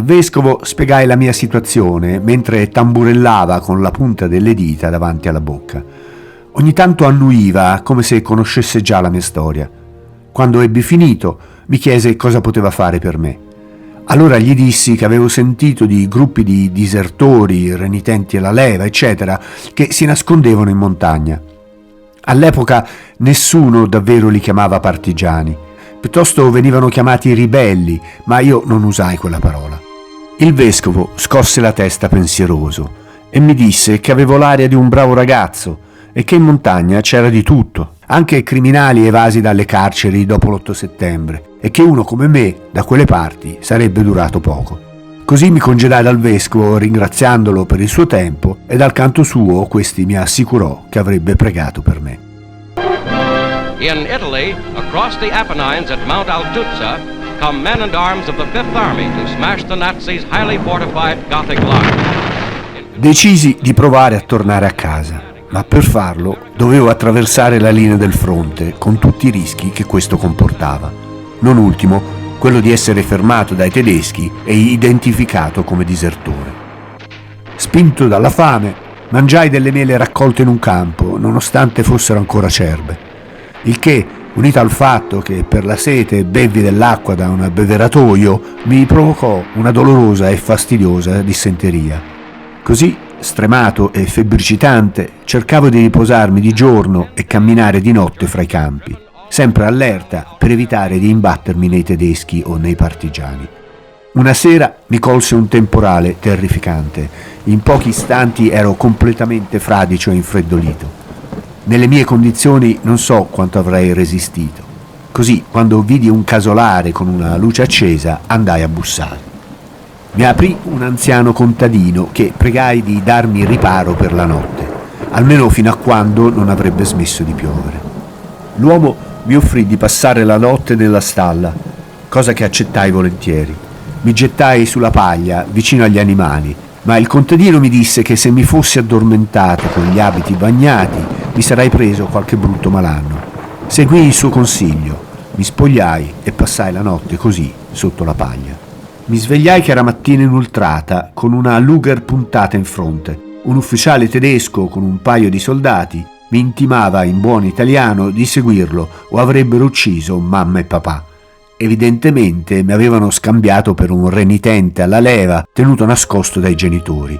vescovo spiegai la mia situazione mentre tamburellava con la punta delle dita davanti alla bocca. Ogni tanto annuiva come se conoscesse già la mia storia. Quando ebbi finito, mi chiese cosa poteva fare per me. Allora gli dissi che avevo sentito di gruppi di disertori, renitenti alla leva, eccetera, che si nascondevano in montagna. All'epoca nessuno davvero li chiamava partigiani, piuttosto venivano chiamati ribelli, ma io non usai quella parola. Il vescovo scosse la testa pensieroso e mi disse che avevo l'aria di un bravo ragazzo e che in montagna c'era di tutto, anche criminali evasi dalle carceri dopo l'8 settembre, e che uno come me, da quelle parti, sarebbe durato poco. Così mi congedai dal vescovo ringraziandolo per il suo tempo e dal canto suo questi mi assicurò che avrebbe pregato per me. In Italy, across the Apennines at Mount Altuzza, come men and arms of the Fifth Army to smash the Nazis' highly fortified Gothic line. Decisi di provare a tornare a casa, ma per farlo dovevo attraversare la linea del fronte con tutti i rischi che questo comportava. Non ultimo, quello di essere fermato dai tedeschi e identificato come disertore. Spinto dalla fame, mangiai delle mele raccolte in un campo, nonostante fossero ancora acerbe. Il che, unito al fatto che per la sete bevvi dell'acqua da un abbeveratoio, mi provocò una dolorosa e fastidiosa dissenteria. Così, stremato e febbricitante, cercavo di riposarmi di giorno e camminare di notte fra i campi, sempre allerta per evitare di imbattermi nei tedeschi o nei partigiani. Una sera mi colse un temporale terrificante. In pochi istanti ero completamente fradicio e infreddolito. Nelle mie condizioni non so quanto avrei resistito. Così, quando vidi un casolare con una luce accesa, andai a bussare. Mi aprì un anziano contadino che pregai di darmi riparo per la notte, almeno fino a quando non avrebbe smesso di piovere. L'uomo mi offrì di passare la notte nella stalla, cosa che accettai volentieri. Mi gettai sulla paglia vicino agli animali, ma il contadino mi disse che se mi fossi addormentato con gli abiti bagnati mi sarei preso qualche brutto malanno. Seguii il suo consiglio, mi spogliai e passai la notte così sotto la paglia. Mi svegliai che era mattina inoltrata con una Luger puntata in fronte. Un ufficiale tedesco con un paio di soldati mi intimava in buon italiano di seguirlo o avrebbero ucciso mamma e papà. Evidentemente mi avevano scambiato per un renitente alla leva tenuto nascosto dai genitori.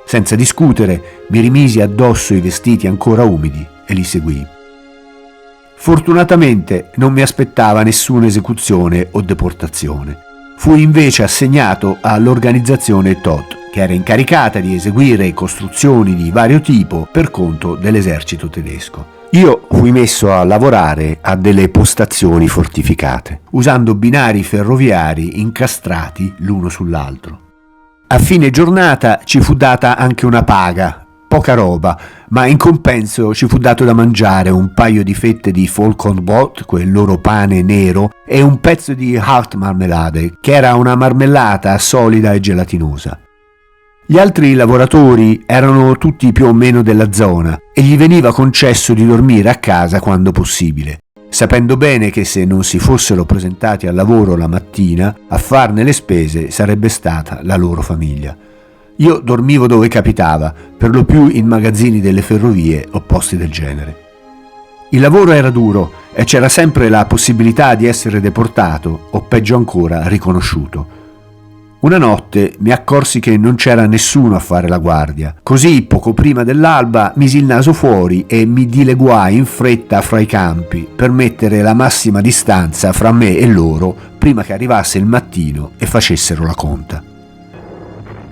Senza discutere mi rimisi addosso i vestiti ancora umidi e li seguii. Fortunatamente non mi aspettava nessuna esecuzione o deportazione. Fui invece assegnato all'organizzazione TOT, che era incaricata di eseguire costruzioni di vario tipo per conto dell'esercito tedesco. Io fui messo a lavorare a delle postazioni fortificate, usando binari ferroviari incastrati l'uno sull'altro. A fine giornata ci fu data anche una paga, poca roba, ma in compenso ci fu dato da mangiare un paio di fette di Vollkornbrot, quel loro pane nero, e un pezzo di Hartmarmelade, che era una marmellata solida e gelatinosa. Gli altri lavoratori erano tutti più o meno della zona e gli veniva concesso di dormire a casa quando possibile, sapendo bene che se non si fossero presentati al lavoro la mattina, a farne le spese sarebbe stata la loro famiglia. Io dormivo dove capitava, per lo più in magazzini delle ferrovie o posti del genere. Il lavoro era duro e c'era sempre la possibilità di essere deportato o peggio ancora riconosciuto. Una notte mi accorsi che non c'era nessuno a fare la guardia. Così, poco prima dell'alba, misi il naso fuori e mi dileguai in fretta fra i campi per mettere la massima distanza fra me e loro prima che arrivasse il mattino e facessero la conta.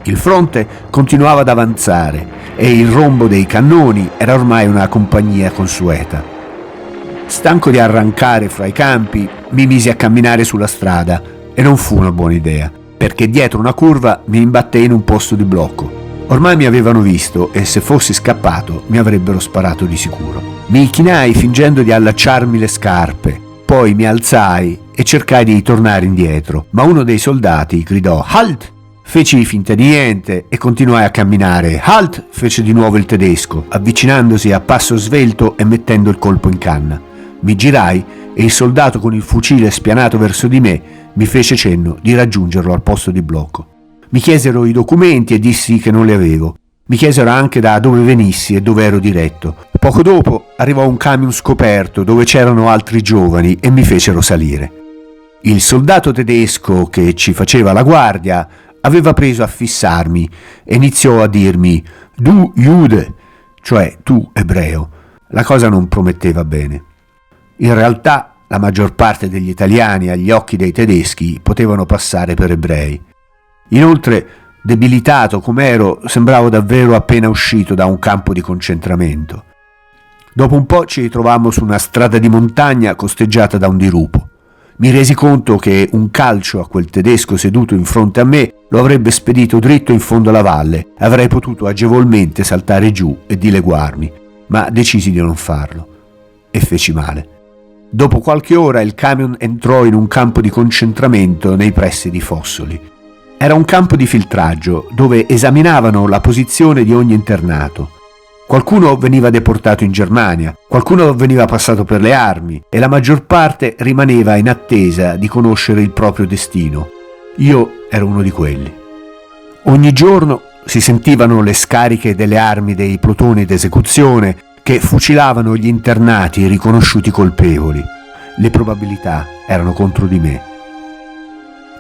Il fronte continuava ad avanzare e il rombo dei cannoni era ormai una compagnia consueta. Stanco di arrancare fra i campi, mi misi a camminare sulla strada e non fu una buona idea, perché dietro una curva mi imbattei in un posto di blocco. Ormai mi avevano visto e se fossi scappato mi avrebbero sparato di sicuro. Mi chinai fingendo di allacciarmi le scarpe, poi mi alzai e cercai di tornare indietro, ma uno dei soldati gridò «Halt!». Feci finta di niente e continuai a camminare. «Halt!», fece di nuovo il tedesco, avvicinandosi a passo svelto e mettendo il colpo in canna. Mi girai e il soldato con il fucile spianato verso di me mi fece cenno di raggiungerlo al posto di blocco. Mi chiesero i documenti e dissi che non li avevo. Mi chiesero anche da dove venissi e dove ero diretto. Poco dopo arrivò un camion scoperto dove c'erano altri giovani e mi fecero salire. Il soldato tedesco che ci faceva la guardia aveva preso a fissarmi e iniziò a dirmi «Du Jude», cioè tu ebreo. La cosa non prometteva bene. In realtà la maggior parte degli italiani agli occhi dei tedeschi potevano passare per ebrei. Inoltre, debilitato com'ero, sembravo davvero appena uscito da un campo di concentramento. Dopo un po' ci ritrovammo su una strada di montagna costeggiata da un dirupo. Mi resi conto che un calcio a quel tedesco seduto in fronte a me lo avrebbe spedito dritto in fondo alla valle. Avrei potuto agevolmente saltare giù e dileguarmi, ma decisi di non farlo. E feci male. Dopo qualche ora il camion entrò in un campo di concentramento nei pressi di Fossoli. Era un campo di filtraggio dove esaminavano la posizione di ogni internato. Qualcuno veniva deportato in Germania, qualcuno veniva passato per le armi e la maggior parte rimaneva in attesa di conoscere il proprio destino. Io ero uno di quelli. Ogni giorno si sentivano le scariche delle armi dei plotoni d'esecuzione che fucilavano gli internati riconosciuti colpevoli. Le probabilità erano contro di me.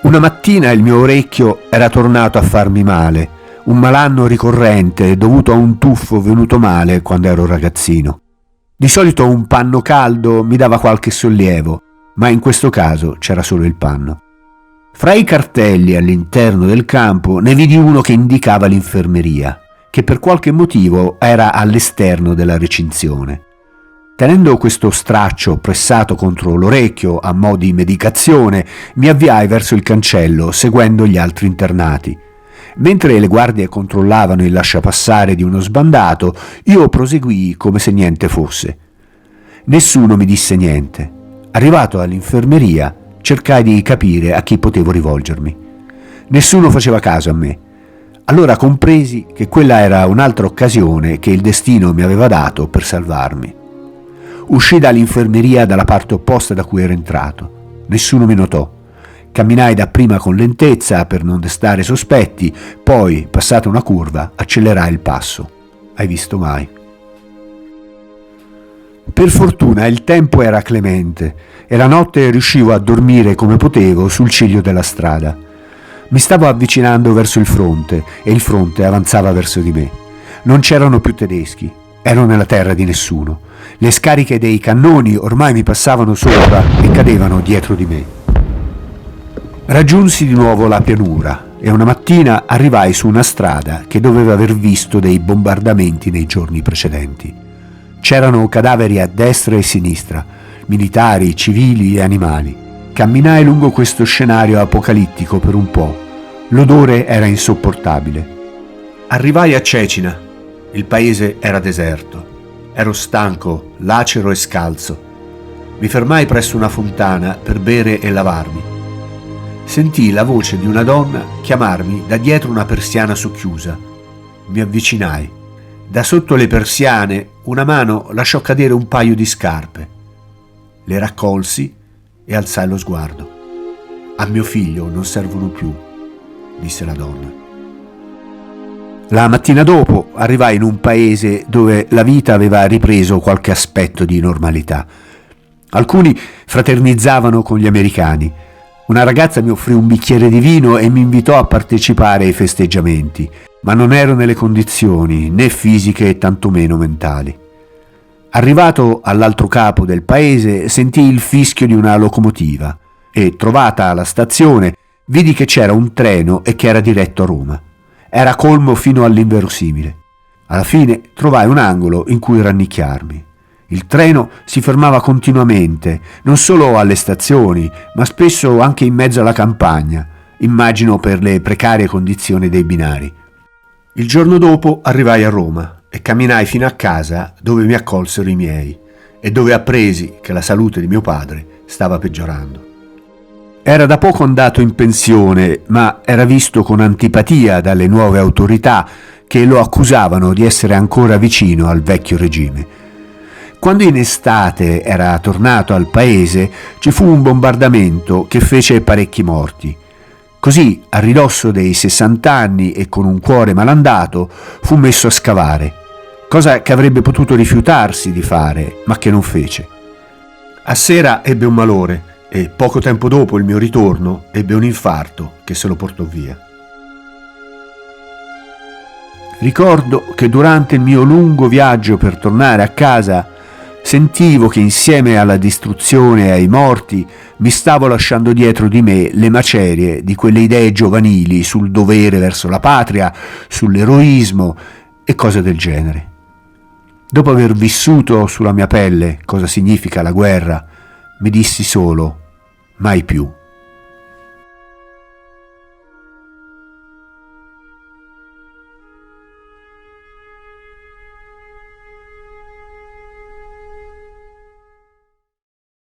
Una mattina il mio orecchio era tornato a farmi male, un malanno ricorrente dovuto a un tuffo venuto male quando ero ragazzino. Di solito un panno caldo mi dava qualche sollievo, ma in questo caso c'era solo il panno. Fra i cartelli all'interno del campo ne vidi uno che indicava l'infermeria, che per qualche motivo era all'esterno della recinzione. Tenendo questo straccio pressato contro l'orecchio a mo' di medicazione, mi avviai verso il cancello seguendo gli altri internati. Mentre le guardie controllavano il lasciapassare di uno sbandato, io proseguii come se niente fosse. Nessuno mi disse niente. Arrivato all'infermeria, cercai di capire a chi potevo rivolgermi. Nessuno faceva caso a me. Allora compresi che quella era un'altra occasione che il destino mi aveva dato per salvarmi. Uscii dall'infermeria dalla parte opposta da cui ero entrato. Nessuno mi notò. Camminai dapprima con lentezza per non destare sospetti, poi, passata una curva, accelerai il passo. Hai visto mai? Per fortuna il tempo era clemente e la notte riuscivo a dormire come potevo sul ciglio della strada. Mi stavo avvicinando verso il fronte e il fronte avanzava verso di me. Non c'erano più tedeschi, ero nella terra di nessuno. Le scariche dei cannoni ormai mi passavano sopra e cadevano dietro di me. Raggiunsi di nuovo la pianura e una mattina arrivai su una strada che doveva aver visto dei bombardamenti nei giorni precedenti. C'erano cadaveri a destra e a sinistra, militari, civili e animali. Camminai lungo questo scenario apocalittico per un po'. L'odore era insopportabile. Arrivai a Cecina. Il paese era deserto. Ero stanco, lacero e scalzo. Mi fermai presso una fontana per bere e lavarmi. Sentii la voce di una donna chiamarmi da dietro una persiana socchiusa. Mi avvicinai. Da sotto le persiane una mano lasciò cadere un paio di scarpe. Le raccolsi e alzai lo sguardo. A mio figlio non servono più, disse la donna. La mattina dopo arrivai in un paese dove la vita aveva ripreso qualche aspetto di normalità. Alcuni fraternizzavano con gli americani. Una ragazza mi offrì un bicchiere di vino e mi invitò a partecipare ai festeggiamenti, ma non ero nelle condizioni né fisiche e tantomeno mentali. Arrivato all'altro capo del paese sentii il fischio di una locomotiva e, trovata la stazione, vidi che c'era un treno e che era diretto a Roma. Era colmo fino all'inverosimile. Alla fine trovai un angolo in cui rannicchiarmi. Il treno si fermava continuamente, non solo alle stazioni, ma spesso anche in mezzo alla campagna, immagino per le precarie condizioni dei binari. Il giorno dopo arrivai a Roma e camminai fino a casa dove mi accolsero i miei e dove appresi che la salute di mio padre stava peggiorando. Era da poco andato in pensione, ma era visto con antipatia dalle nuove autorità che lo accusavano di essere ancora vicino al vecchio regime. Quando in estate era tornato al paese, ci fu un bombardamento che fece parecchi morti. Così, a ridosso dei 60 anni e con un cuore malandato, fu messo a scavare, cosa che avrebbe potuto rifiutarsi di fare, ma che non fece. A sera ebbe un malore e poco tempo dopo il mio ritorno ebbe un infarto che se lo portò via. Ricordo che durante il mio lungo viaggio per tornare a casa sentivo che insieme alla distruzione e ai morti mi stavo lasciando dietro di me le macerie di quelle idee giovanili sul dovere verso la patria, sull'eroismo e cose del genere. Dopo aver vissuto sulla mia pelle cosa significa la guerra, mi dissi solo: mai più.